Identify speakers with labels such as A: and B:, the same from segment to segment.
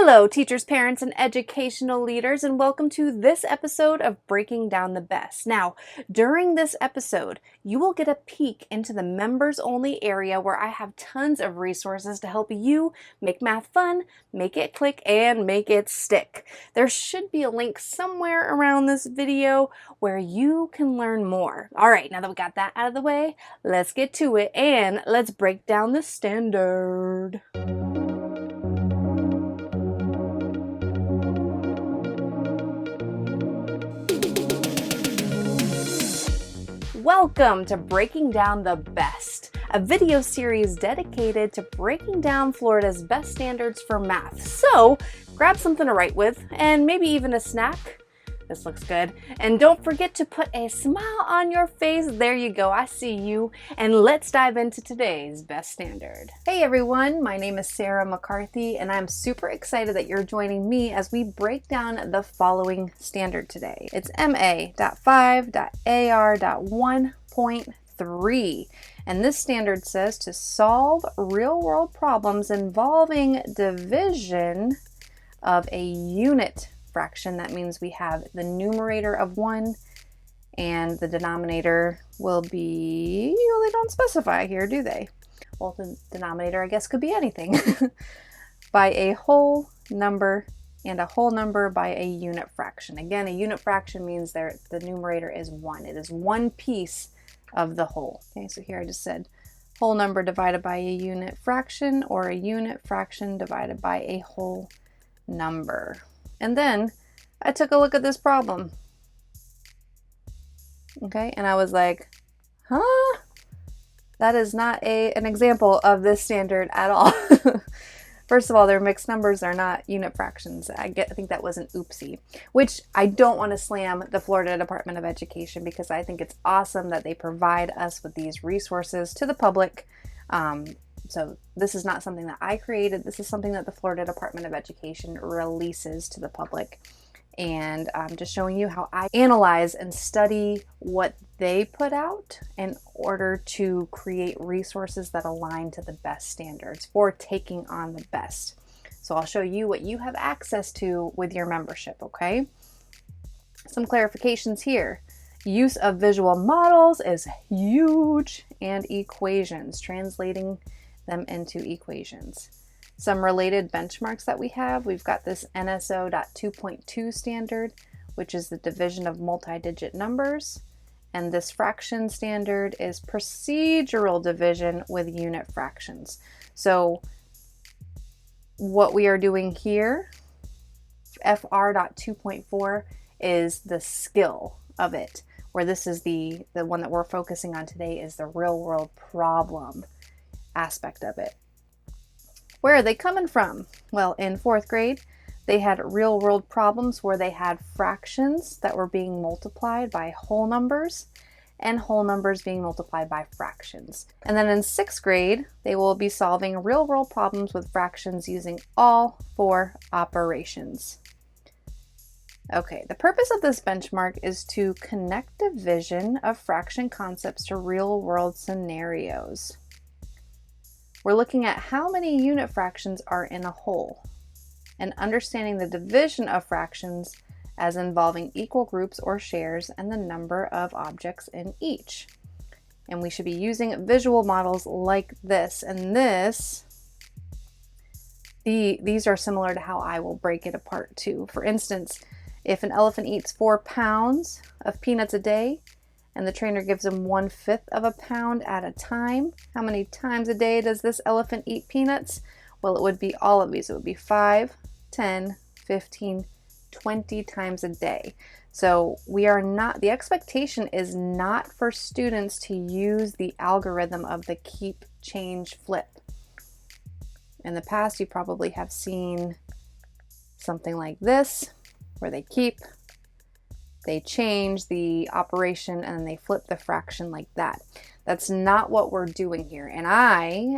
A: Hello, teachers, parents, and educational leaders, and welcome to this episode of Breaking Down the B.E.S.T. Now, during this episode, you will get a peek into the members-only area where I have tons of resources to help you make math fun, make it click, and make it stick. There should be a link somewhere around this video where you can learn more. All right, now that we got that out of the way, let's get to it, and let's break down the standard. Welcome to Breaking Down the B.E.S.T, a video series dedicated to breaking down Florida's best standards for math. So grab something to write with and maybe even a snack. This looks good. And don't forget to put a smile on your face. There you go, I see you. And let's dive into today's best standard. Hey everyone, my name is Sarah McCarthy and I'm super excited that you're joining me as we break down the following standard today. It's MA.5.AR.1.3. And this standard says to solve real-world problems involving division of a unit fraction. That means we have the numerator of 1 and the denominator will be, well, they don't specify here, do they? Well, the denominator, I guess, could be anything. By a whole number and a whole number by a unit fraction. Again, a unit fraction means the numerator is 1. It is one piece of the whole. Okay, so here I just said whole number divided by a unit fraction, or a unit fraction divided by a whole number. And then I took a look at this problem. Okay, and I was like, huh? That is not an example of this standard at all. First of all, they're mixed numbers, they're not unit fractions. I think that was an oopsie, which I don't want to slam the Florida Department of Education because I think it's awesome that they provide us with these resources to the public. So this is not something that I created. This is something that the Florida Department of Education releases to the public. And I'm just showing you how I analyze and study what they put out in order to create resources that align to the B.E.S.T standards for taking on the B.E.S.T. So I'll show you what you have access to with your membership, okay? Some clarifications here. Use of visual models is huge, and equations, translating them into equations. Some related benchmarks that we have, we've got this NSO.2.2 standard, which is the division of multi-digit numbers, and this fraction standard is procedural division with unit fractions. So what we are doing here, FR.2.4, is the skill of it, where this is the one that we're focusing on today is the real world problem aspect of it. Where are they coming from? Well, in 4th grade, they had real world problems where they had fractions that were being multiplied by whole numbers and whole numbers being multiplied by fractions. And then in 6th grade, they will be solving real world problems with fractions using all 4 operations. Okay, the purpose of this benchmark is to connect division of fraction concepts to real world scenarios. We're looking at how many unit fractions are in a whole and understanding the division of fractions as involving equal groups or shares and the number of objects in each. And we should be using visual models like this. And these are similar to how I will break it apart too. For instance, if an elephant eats 4 pounds of peanuts a day, and the trainer gives him 1/5 of a pound at a time, how many times a day does this elephant eat peanuts? Well, it would be all of these. It would be 5, 10, 15, 20 times a day. So the expectation is not for students to use the algorithm of the keep, change, flip. In the past, you probably have seen something like this, where they keep, they change the operation, and then they flip the fraction like that. That's not what we're doing here. And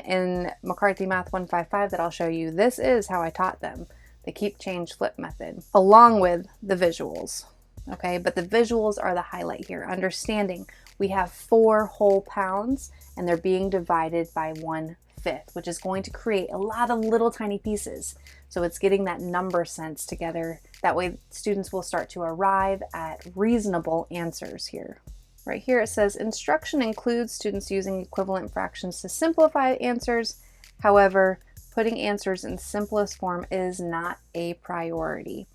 A: in McCarthy Math 155 that I'll show you, this is how I taught them, the keep, change, flip method, along with the visuals. Okay, but the visuals are the highlight here. Understanding we have 4 whole pounds and they're being divided by 1/5. 1/5, which is going to create a lot of little tiny pieces. So it's getting that number sense together. That way students will start to arrive at reasonable answers here. Right here it says instruction includes students using equivalent fractions to simplify answers. However, putting answers in simplest form is not a priority.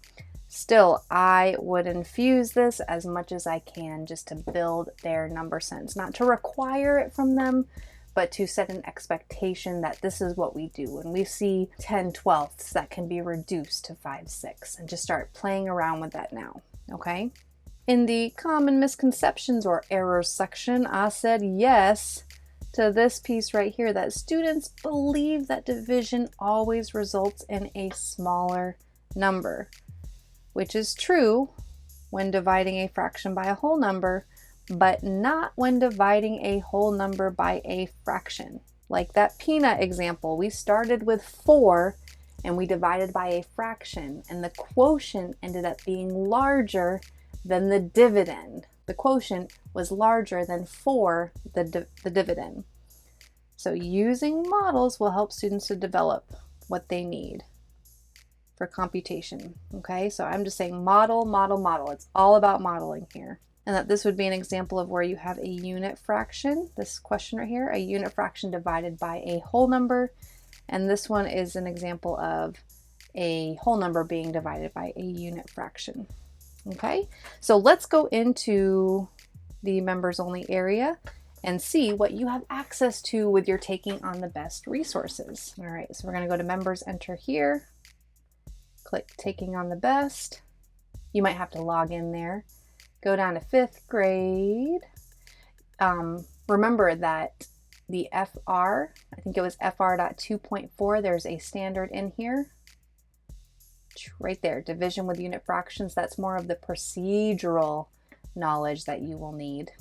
A: Still, I would infuse this as much as I can just to build their number sense, not to require it from them, but to set an expectation that this is what we do. When we see 10/12ths, that can be reduced to 5/6, and just start playing around with that now, okay? In the common misconceptions or errors section, I said yes to this piece right here, that students believe that division always results in a smaller number, which is true when dividing a fraction by a whole number, but not when dividing a whole number by a fraction. Like that peanut example, we started with 4 and we divided by a fraction, and the quotient ended up being larger than the dividend. The quotient was larger than 4, the dividend. So using models will help students to develop what they need for computation. Okay, so I'm just saying model, model, model. It's all about modeling here. And that this would be an example of where you have a unit fraction, this question right here, a unit fraction divided by a whole number. And this one is an example of a whole number being divided by a unit fraction. Okay, so let's go into the members only area and see what you have access to with your taking on the B.E.S.T resources. All right, so we're going to go to members, enter here, click taking on the B.E.S.T. You might have to log in there. Go down to 5th grade. Remember that the FR, I think it was FR.2.4, there's a standard in here. Right there, division with unit fractions. That's more of the procedural knowledge that you will need.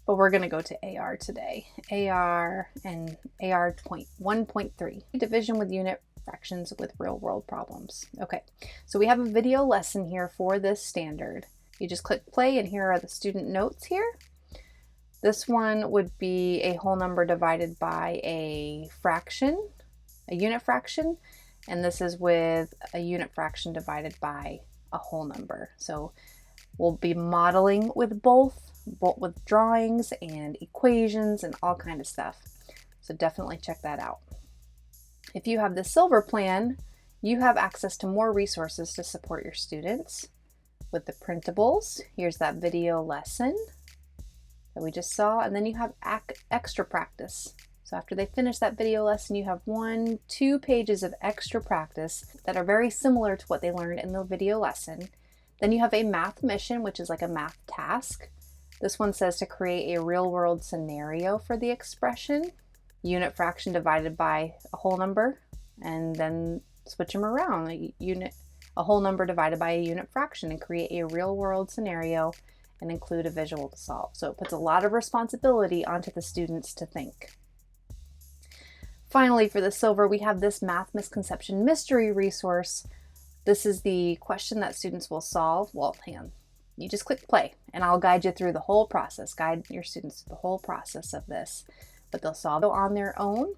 A: But we're going to go to AR today. AR and AR.1.3. Division with unit fractions with real world problems. Okay, so we have a video lesson here for this standard. You just click play and here are the student notes here. This one would be a whole number divided by a fraction, a unit fraction, and this is with a unit fraction divided by a whole number. So we'll be modeling with both with drawings and equations and all kind of stuff. So definitely check that out. If you have the silver plan, you have access to more resources to support your students with the printables. Here's that video lesson that we just saw, and then you have extra practice. So after they finish that video lesson, you have 1-2 pages of extra practice that are very similar to what they learned in the video lesson. Then you have a math mission, which is like a math task. This one says to create a real-world scenario for the expression, unit fraction divided by a whole number, and then switch them around, a whole number divided by a unit fraction, and create a real-world scenario and include a visual to solve. So it puts a lot of responsibility onto the students to think. Finally, for the silver, we have this math misconception mystery resource. This is the question that students will solve. Well, hang on. You just click play and I'll guide you through the whole process, guide your students through the whole process of this, but they'll solve it on their own.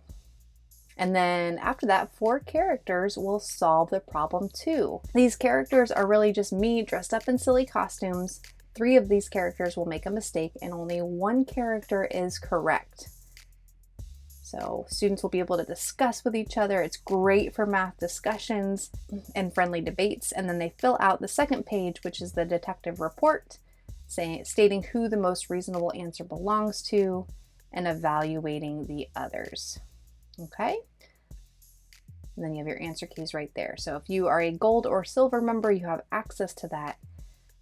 A: And then after that, 4 characters will solve the problem too. These characters are really just me dressed up in silly costumes. 3 of these characters will make a mistake and only 1 character is correct. So students will be able to discuss with each other. It's great for math discussions and friendly debates. And then they fill out the second page, which is the detective report, stating who the most reasonable answer belongs to and evaluating the others. Okay? And then you have your answer keys right there. So if you are a gold or silver member, you have access to that.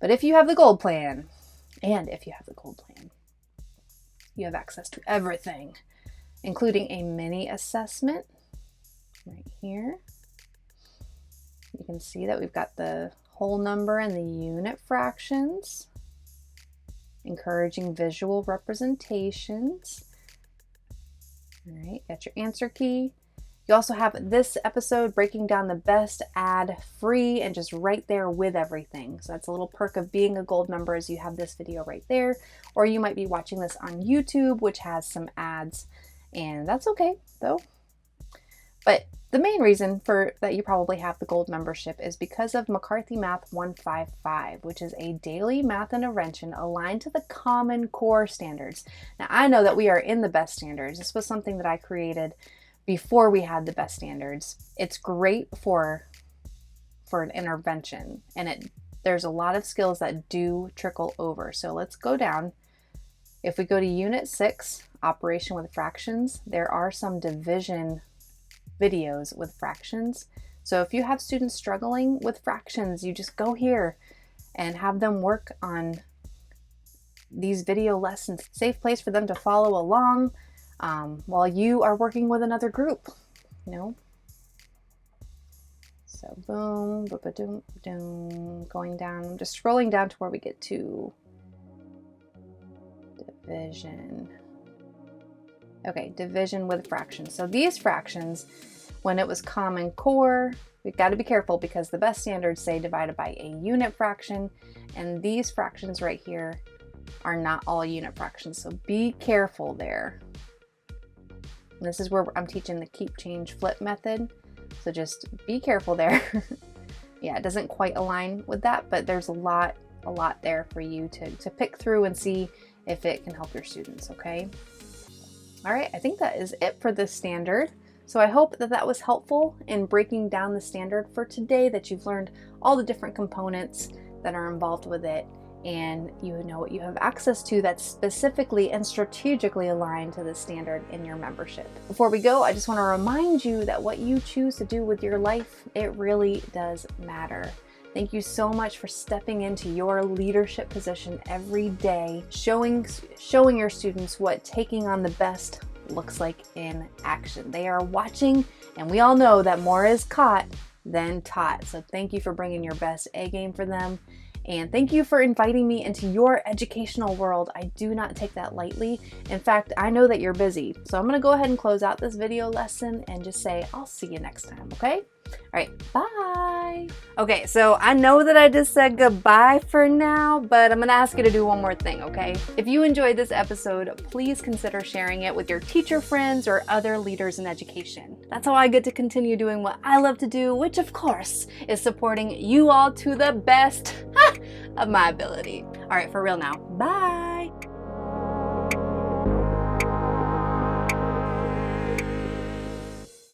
A: But if you have the gold plan, you have access to everything, including a mini assessment right here. You can see that we've got the whole number and the unit fractions, encouraging visual representations. All right, got your answer key. You also have this episode breaking down the B.E.S.T ad free and just right there with everything. So that's a little perk of being a gold member, is you have this video right there, or you might be watching this on YouTube, which has some ads And that's okay, though. But the main reason for that you probably have the gold membership is because of McCarthy Math 155, which is a daily math intervention aligned to the Common Core standards. Now, I know that we are in the B.E.S.T standards. This was something that I created before we had the B.E.S.T standards. It's great for an intervention, and there's a lot of skills that do trickle over. So let's go down. If we go to Unit 6, Operation with Fractions, there are some division videos with fractions. So if you have students struggling with fractions, you just go here and have them work on these video lessons. Safe place for them to follow along while you are working with another group, you know. So boom, boom, boom, boom, going down. I'm just scrolling down to where we get to division. Okay, division with fractions. So these fractions, when it was Common Core, we've got to be careful because the B.E.S.T standards say divided by a unit fraction, and these fractions right here are not all unit fractions. So be careful there. And this is where I'm teaching the keep, change, flip method. So just be careful there. Yeah, it doesn't quite align with that, but there's a lot there for you to pick through and see if it can help your students, okay? All right, I think that is it for this standard. So I hope that that was helpful in breaking down the standard for today, that you've learned all the different components that are involved with it, and you know what you have access to that's specifically and strategically aligned to the standard in your membership. Before we go, I just want to remind you that what you choose to do with your life, it really does matter. Thank you so much for stepping into your leadership position every day, showing your students what taking on the B.E.S.T looks like in action. They are watching, and we all know that more is caught than taught. So thank you for bringing your best A game for them. And thank you for inviting me into your educational world. I do not take that lightly. In fact, I know that you're busy. So I'm going to go ahead and close out this video lesson and just say, I'll see you next time, okay? All right, bye. Okay, so I know that I just said goodbye for now, but I'm going to ask you to do one more thing, okay? If you enjoyed this episode, please consider sharing it with your teacher friends or other leaders in education. That's how I get to continue doing what I love to do, which of course is supporting you all to the best of my ability. All right, for real now. Bye.